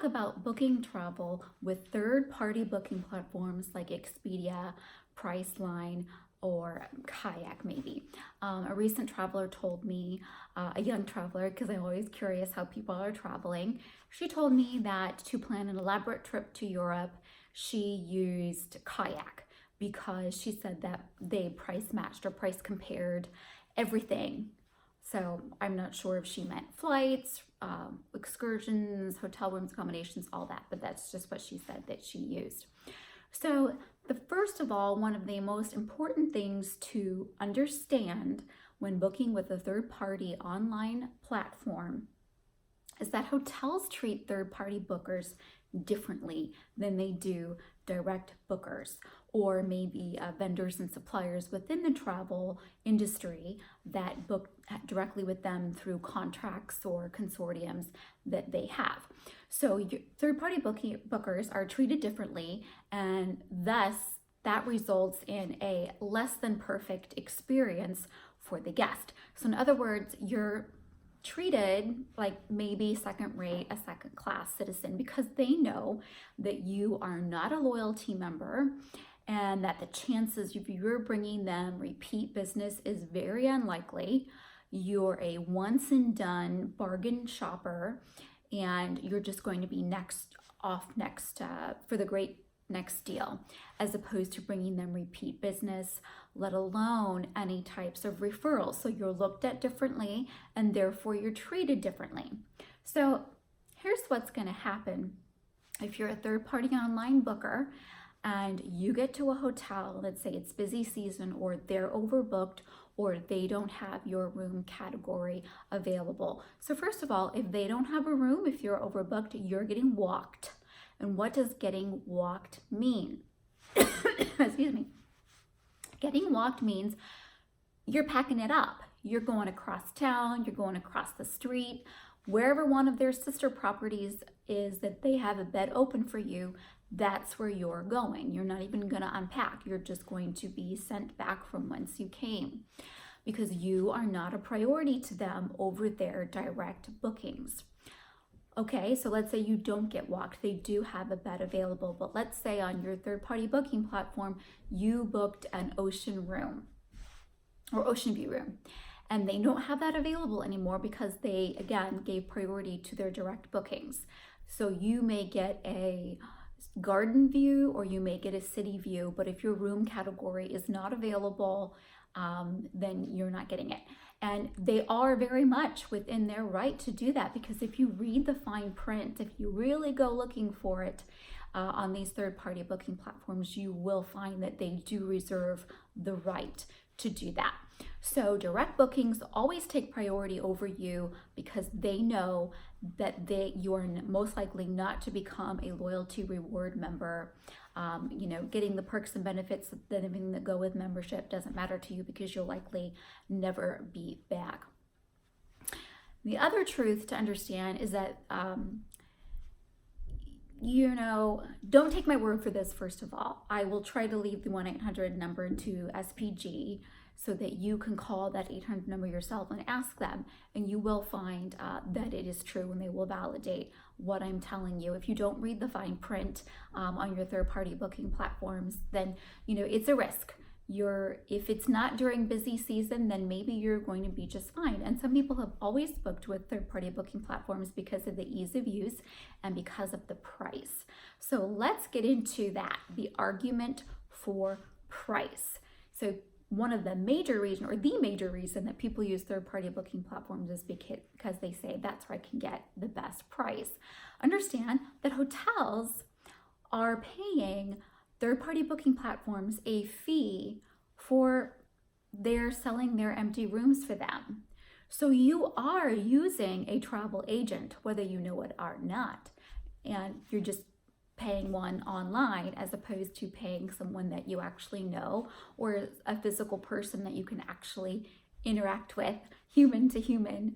talk about booking travel with third-party booking platforms like Expedia, Priceline, or Kayak maybe. A recent traveler told me, a young traveler, because I'm always curious how people are traveling, she told me that to plan an elaborate trip to Europe, she used Kayak because she said that they price matched or price compared everything. So I'm not sure if she meant flights, excursions, hotel rooms, accommodations, all that, but that's just what she said that she used. So first of all, one of the most important things to understand when booking with a third-party online platform is that hotels treat third-party bookers differently than they do direct bookers, or maybe vendors and suppliers within the travel industry that book directly with them through contracts or consortiums that they have. So third-party bookers are treated differently, and thus that results in a less than perfect experience for the guest. So in other words, you're treated like maybe second rate, a second class citizen, because they know that you are not a loyalty member and that the chances of you're bringing them repeat business is very unlikely. You're a once and done bargain shopper, and you're just going to be next for the great next deal, as opposed to bringing them repeat business, let alone any types of referrals. So you're looked at differently, and therefore you're treated differently. So here's what's going to happen if you're a third-party online booker and you get to a hotel, let's say it's busy season, or they're overbooked, or they don't have your room category available. So first of all, if they don't have a room, if you're overbooked, you're getting walked. And what does getting walked mean? Excuse me. Getting walked means you're packing it up. You're going across town, you're going across the street, wherever one of their sister properties is that they have a bed open for you, that's where you're going. You're not even going to unpack. You're just going to be sent back from whence you came, because you are not a priority to them over their direct bookings. Okay, so let's say you don't get walked. They do have a bed available, but let's say on your third-party booking platform, you booked an ocean room or ocean view room, and they don't have that available anymore because they, again, gave priority to their direct bookings. So you may get a garden view or you may get a city view, but if your room category is not available, then you're not getting it. And they are very much within their right to do that, because if you read the fine print, if you really go looking for it on these third-party booking platforms, you will find that they do reserve the right to do that. So direct bookings always take priority over you because they know that you're most likely not to become a loyalty reward member. Getting the perks and benefits that go with membership doesn't matter to you because you'll likely never be back. The other truth to understand is that, don't take my word for this, first of all. I will try to leave the 1-800 number to SPG so that you can call that 800 number yourself and ask them, and you will find that it is true, and they will validate what I'm telling you. If you don't read the fine print on your third-party booking platforms, then it's a risk. If it's not during busy season, then maybe you're going to be just fine. And some people have always booked with third-party booking platforms because of the ease of use and because of the price. So let's get into that, the argument for price. So one of the major reason, or the major reason, that people use third-party booking platforms is because they say that's where I can get the best price. Understand that hotels are paying third-party booking platforms a fee for their selling their empty rooms for them. So you are using a travel agent, whether you know it or not, and you're just paying one online as opposed to paying someone that you actually know, or a physical person that you can actually interact with human to human,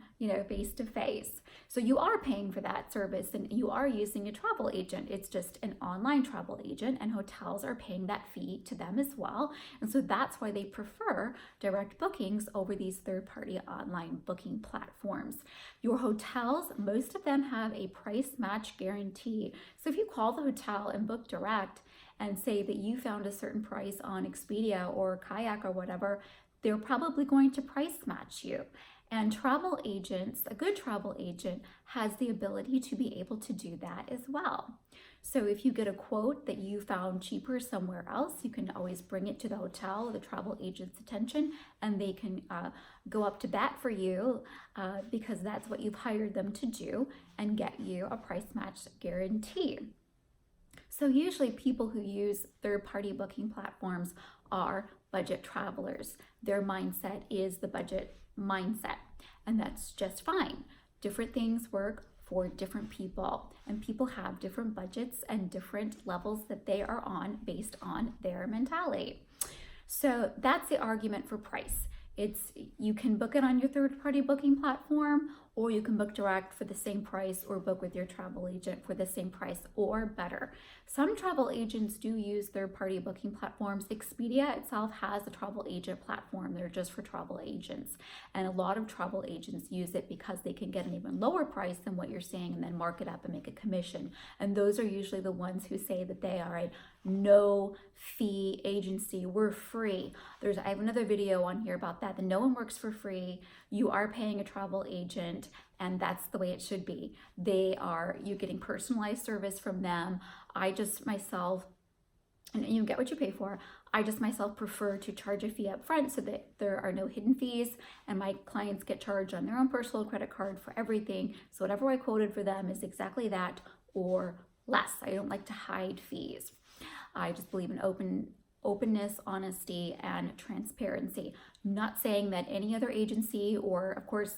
face to face. So you are paying for that service and you are using a travel agent. It's just an online travel agent, and hotels are paying that fee to them as well. And so that's why they prefer direct bookings over these third-party online booking platforms. Your hotels, most of them have a price match guarantee. So if you call the hotel and book direct and say that you found a certain price on Expedia or Kayak or whatever, they're probably going to price match you. And travel agents, a good travel agent, has the ability to be able to do that as well. So if you get a quote that you found cheaper somewhere else, you can always bring it to the hotel or the travel agent's attention, and they can go up to bat for you because that's what you've hired them to do, and get you a price match guarantee. So usually people who use third-party booking platforms are budget travelers. Their mindset is the budget mindset, and that's just fine. Different things work for different people, and people have different budgets and different levels that they are on based on their mentality. So that's the argument for price. You can book it on your third-party booking platform, or you can book direct for the same price, or book with your travel agent for the same price or better. Some travel agents do use third-party booking platforms. Expedia itself has a travel agent platform. They're just for travel agents. And a lot of travel agents use it because they can get an even lower price than what you're saying and then mark it up and make a commission. And those are usually the ones who say that they are a no fee agency. We're free. I have another video on here about that no one works for free. You are paying a travel agent, and that's the way it should be. You're getting personalized service from them. I just myself, and you get what you pay for, I just myself prefer to charge a fee up front so that there are no hidden fees, and my clients get charged on their own personal credit card for everything. So whatever I quoted for them is exactly that or less. I don't like to hide fees. I just believe in openness, honesty, and transparency. Not saying that any other agency, or of course,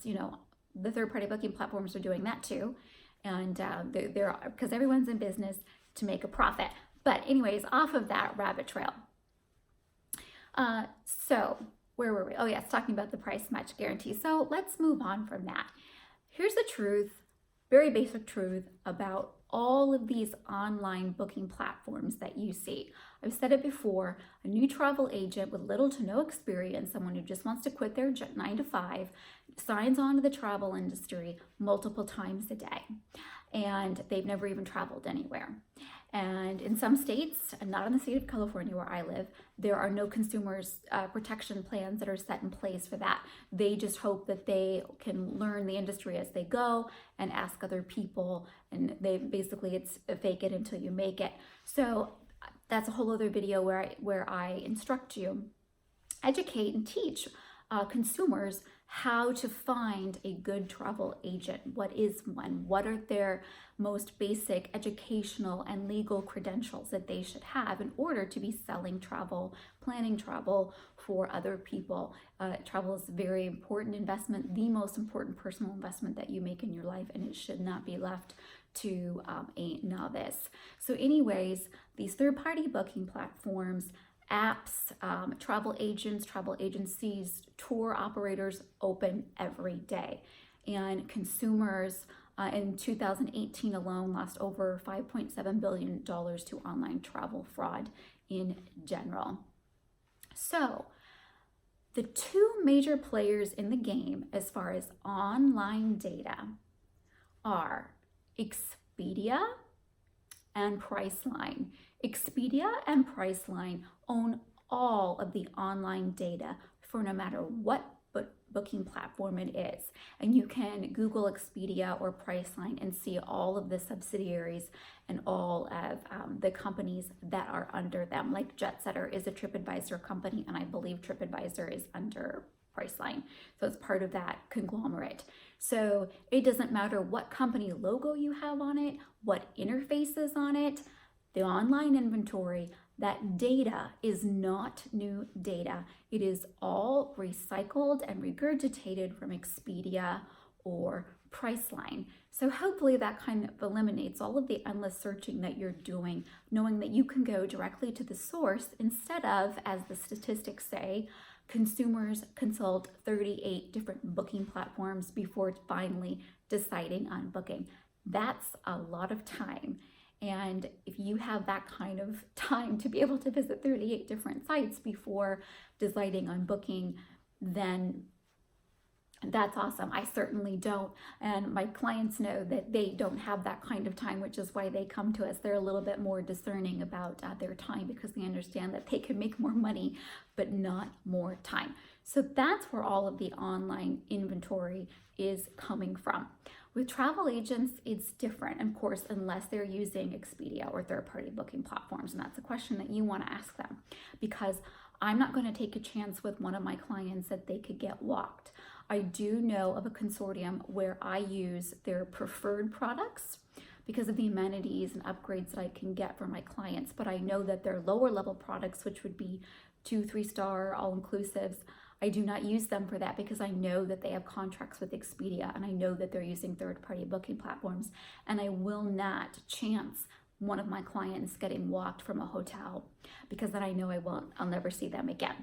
the third-party booking platforms are doing that too. And they're because everyone's in business to make a profit. But anyways, off of that rabbit trail. So where were we? Oh yes, talking about the price match guarantee. So let's move on from that. Here's the truth, very basic truth about all of these online booking platforms that you see. I've said it before, a new travel agent with little to no experience, someone who just wants to quit their 9 to 5, signs on to the travel industry multiple times a day, and they've never even traveled anywhere. And in some states, and not in the state of California where I live, there are no consumers protection plans that are set in place for that. They just hope that they can learn the industry as they go and ask other people, and it's fake it until you make it. So that's a whole other video where I instruct you, educate and teach consumers how to find a good travel agent. What is one? What are their most basic educational and legal credentials that they should have in order to be selling travel, planning travel for other people? Travel is a very important investment, the most important personal investment that you make in your life, and it should not be left to a novice. So anyways, these third-party booking platforms, apps, travel agents, travel agencies, tour operators open every day. And consumers in 2018 alone lost over $5.7 billion to online travel fraud in general. So the two major players in the game as far as online data are Expedia and Priceline. Expedia and Priceline own all of the online data for no matter what booking platform it is. And you can Google Expedia or Priceline and see all of the subsidiaries and all of the companies that are under them. Like JetSetter is a TripAdvisor company, and I believe TripAdvisor is under Priceline. So it's part of that conglomerate. So it doesn't matter what company logo you have on it, what interface is on it, the online inventory, that data is not new data. It is all recycled and regurgitated from Expedia or Priceline. So hopefully that kind of eliminates all of the endless searching that you're doing, knowing that you can go directly to the source instead of, as the statistics say, Consumers consult 38 different booking platforms before finally deciding on booking. That's a lot of time. And if you have that kind of time to be able to visit 38 different sites before deciding on booking, then that's awesome. I certainly don't. And my clients know that they don't have that kind of time, which is why they come to us. They're a little bit more discerning about their time because they understand that they can make more money, but not more time. So that's where all of the online inventory is coming from. With travel agents, it's different, of course, unless they're using Expedia or third-party booking platforms. And that's a question that you want to ask them, because I'm not going to take a chance with one of my clients that they could get walked. I do know of a consortium where I use their preferred products because of the amenities and upgrades that I can get for my clients. But I know that their lower level products, which would be 2-3 star all-inclusives, I do not use them for that because I know that they have contracts with Expedia and I know that they're using third-party booking platforms, and I will not chance one of my clients getting walked from a hotel because then I know I'll never see them again.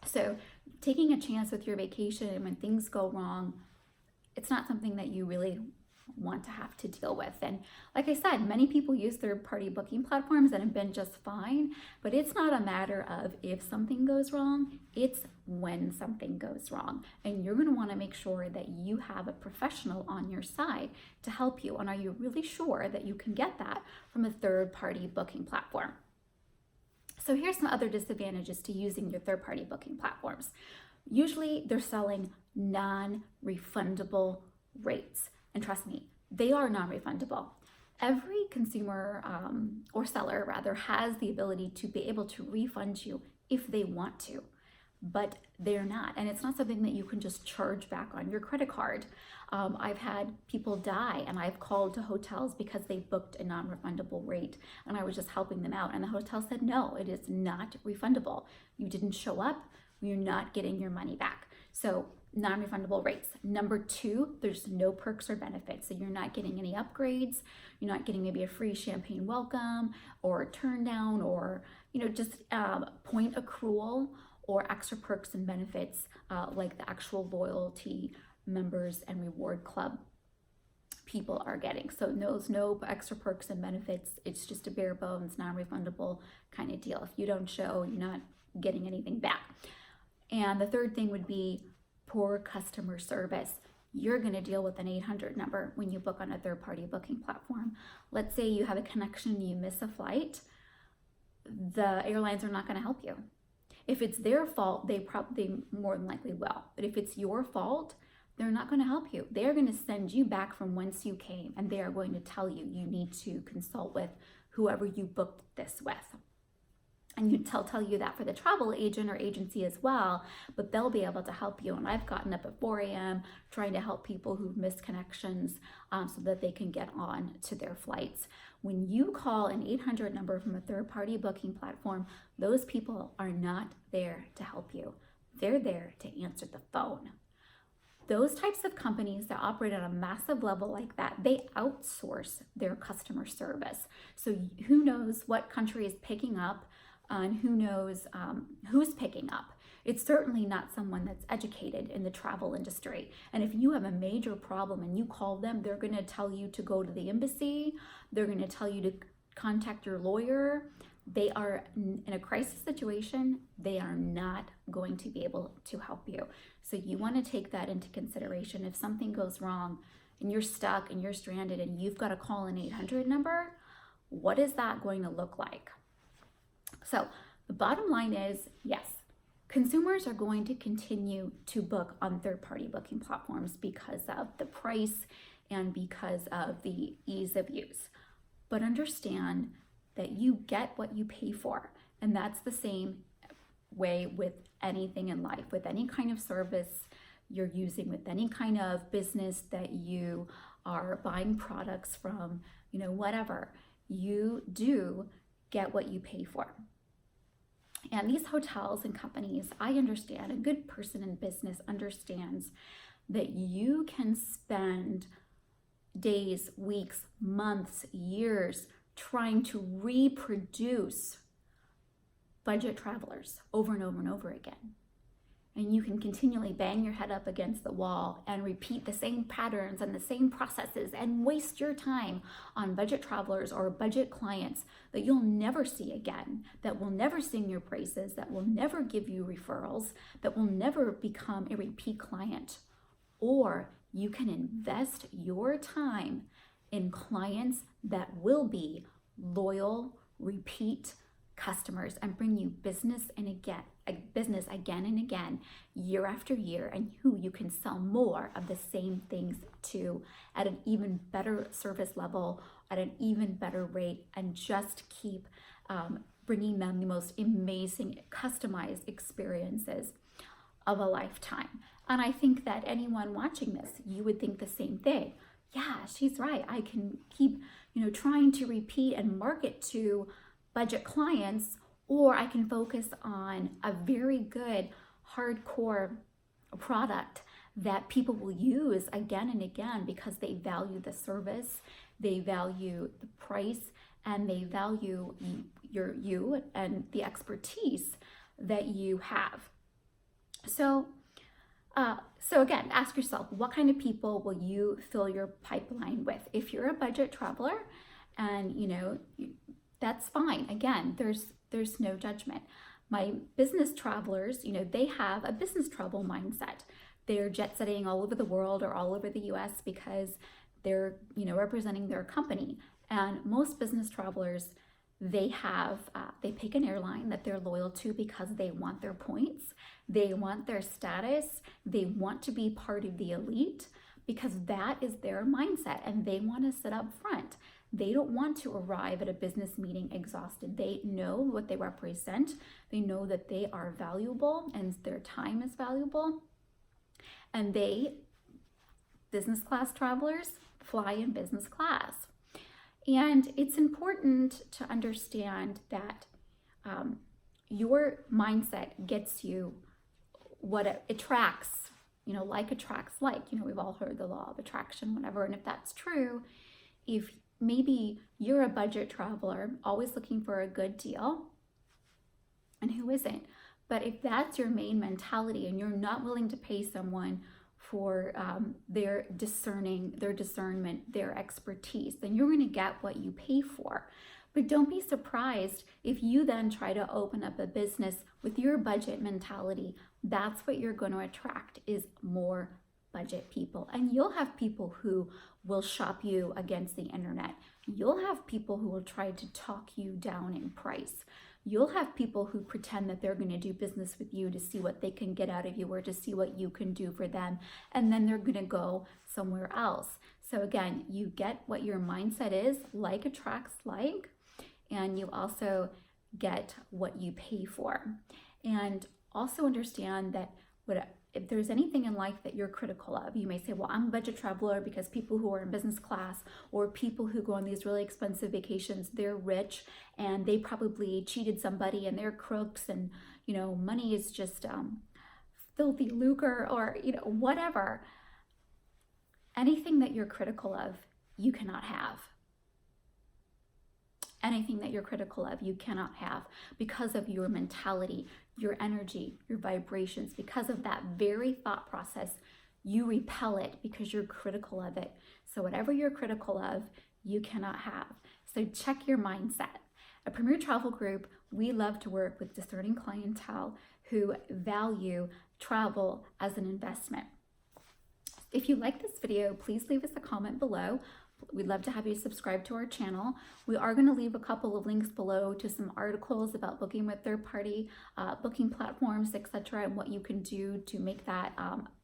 So taking a chance with your vacation and when things go wrong, it's not something that you really want to have to deal with. And like I said, many people use third-party booking platforms and have been just fine, but it's not a matter of if something goes wrong, it's when something goes wrong. And you're going to want to make sure that you have a professional on your side to help you. And are you really sure that you can get that from a third-party booking platform? So here's some other disadvantages to using your third-party booking platforms. Usually they're selling non-refundable rates. And trust me, they are non-refundable. Every consumer or seller rather has the ability to be able to refund you if they want to, but they're not. And it's not something that you can just charge back on your credit card. I've had people die and I've called to hotels because they booked a non-refundable rate and I was just helping them out. And the hotel said, no, it is not refundable. You didn't show up, you're not getting your money back. So non-refundable rates. Number 2, there's no perks or benefits. So you're not getting any upgrades. You're not getting maybe a free champagne welcome or a turn down or, just point accrual or extra perks and benefits like the actual loyalty members and reward club people are getting. So no extra perks and benefits. It's just a bare bones, non-refundable kind of deal. If you don't show, you're not getting anything back. And the third thing would be poor customer service. You're going to deal with an 800 number when you book on a third-party booking platform. Let's say you have a connection and you miss a flight. The airlines are not going to help you. If it's their fault, they more than likely will. But if it's your fault, they're not going to help you. They're going to send you back from whence you came, and they are going to tell you need to consult with whoever you booked this with. And tell you that for the travel agent or agency as well, but they'll be able to help you. And I've gotten up at 4 a.m. trying to help people who've missed connections so that they can get on to their flights. When you call an 800 number from a third-party booking platform, those people are not there to help you. They're there to answer the phone. Those types of companies that operate on a massive level like that, they outsource their customer service. So who knows what country is picking up and who knows who's picking up. It's certainly not someone that's educated in the travel industry. And if you have a major problem and you call them, they're going to tell you to go to the embassy. They're going to tell you to contact your lawyer. They are in a crisis situation. They are not going to be able to help you. So you want to take that into consideration. If something goes wrong and you're stuck and you're stranded and you've got to call an 800 number, what is that going to look like? So the bottom line is, yes, consumers are going to continue to book on third-party booking platforms because of the price and because of the ease of use. But understand that you get what you pay for. And that's the same way with anything in life, with any kind of service you're using, with any kind of business that you are buying products from, whatever. You do get what you pay for. And these hotels and companies, I understand, a good person in business understands that you can spend days, weeks, months, years trying to reproduce budget travelers over and over and over again. and you can continually bang your head up against the wall and repeat the same patterns and the same processes and waste your time on budget travelers or budget clients that you'll never see again, that will never sing your praises, that will never give you referrals, that will never become a repeat client. Or you can invest your time in clients that will be loyal, repeat customers and bring you business again and again, year after year, and who you can sell more of the same things to at an even better service level, at an even better rate, and just keep bringing them the most amazing customized experiences of a lifetime. And I think that anyone watching this, you would think the same thing. Yeah, she's right. I can keep, trying to repeat and market to budget clients, or I can focus on a very good hardcore product that people will use again and again because they value the service, they value the price, and they value you and the expertise that you have. So again, ask yourself, what kind of people will you fill your pipeline with? If you're a budget traveler, and that's fine. Again, there's no judgment. My business travelers, they have a business travel mindset. They're jet setting all over the world or all over the US because they're, representing their company. And most business travelers, they pick an airline that they're loyal to because they want their points, they want their status, they want to be part of the elite because that is their mindset and they want to sit up front. They don't want to arrive at a business meeting exhausted. They know what they represent. They know that they are valuable and their time is valuable. And business class travelers, fly in business class. And it's important to understand that your mindset gets you what it attracts, like attracts like. We've all heard the law of attraction, whatever. And if that's true, if maybe you're a budget traveler, always looking for a good deal, and who isn't? But if that's your main mentality and you're not willing to pay someone for their discernment, their expertise, then you're going to get what you pay for. But don't be surprised if you then try to open up a business with your budget mentality. That's what you're going to attract, is more budget people. And you'll have people who will shop you against the internet. You'll have people who will try to talk you down in price. You'll have people who pretend that they're going to do business with you to see what they can get out of you or to see what you can do for them. And then they're going to go somewhere else. So again, you get what your mindset is, like attracts like, and you also get what you pay for. And also understand that if there's anything in life that you're critical of, you may say, well, I'm a budget traveler because people who are in business class or people who go on these really expensive vacations, they're rich and they probably cheated somebody and they're crooks and, money is just filthy lucre or, whatever. Anything that you're critical of, you cannot have. Anything that you're critical of, you cannot have because of your mentality, your energy, your vibrations. Because of that very thought process, you repel it because you're critical of it. So whatever you're critical of, you cannot have. So check your mindset. At Premier Travel Group, we love to work with discerning clientele who value travel as an investment. If you like this video, please leave us a comment below. We'd love to have you subscribe to our channel. We are going to leave a couple of links below to some articles about booking with third-party booking platforms, etc., and what you can do to make that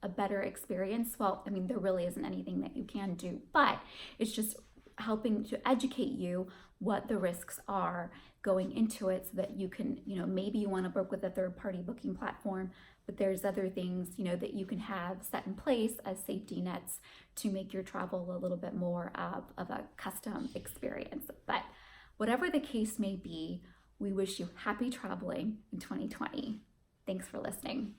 a better experience. Well, there really isn't anything that you can do, but it's just helping to educate you what the risks are going into it so that you can, maybe you want to work with a third-party booking platform, but there's other things, that you can have set in place as safety nets to make your travel a little bit more of a custom experience. But whatever the case may be, we wish you happy traveling in 2020. Thanks for listening.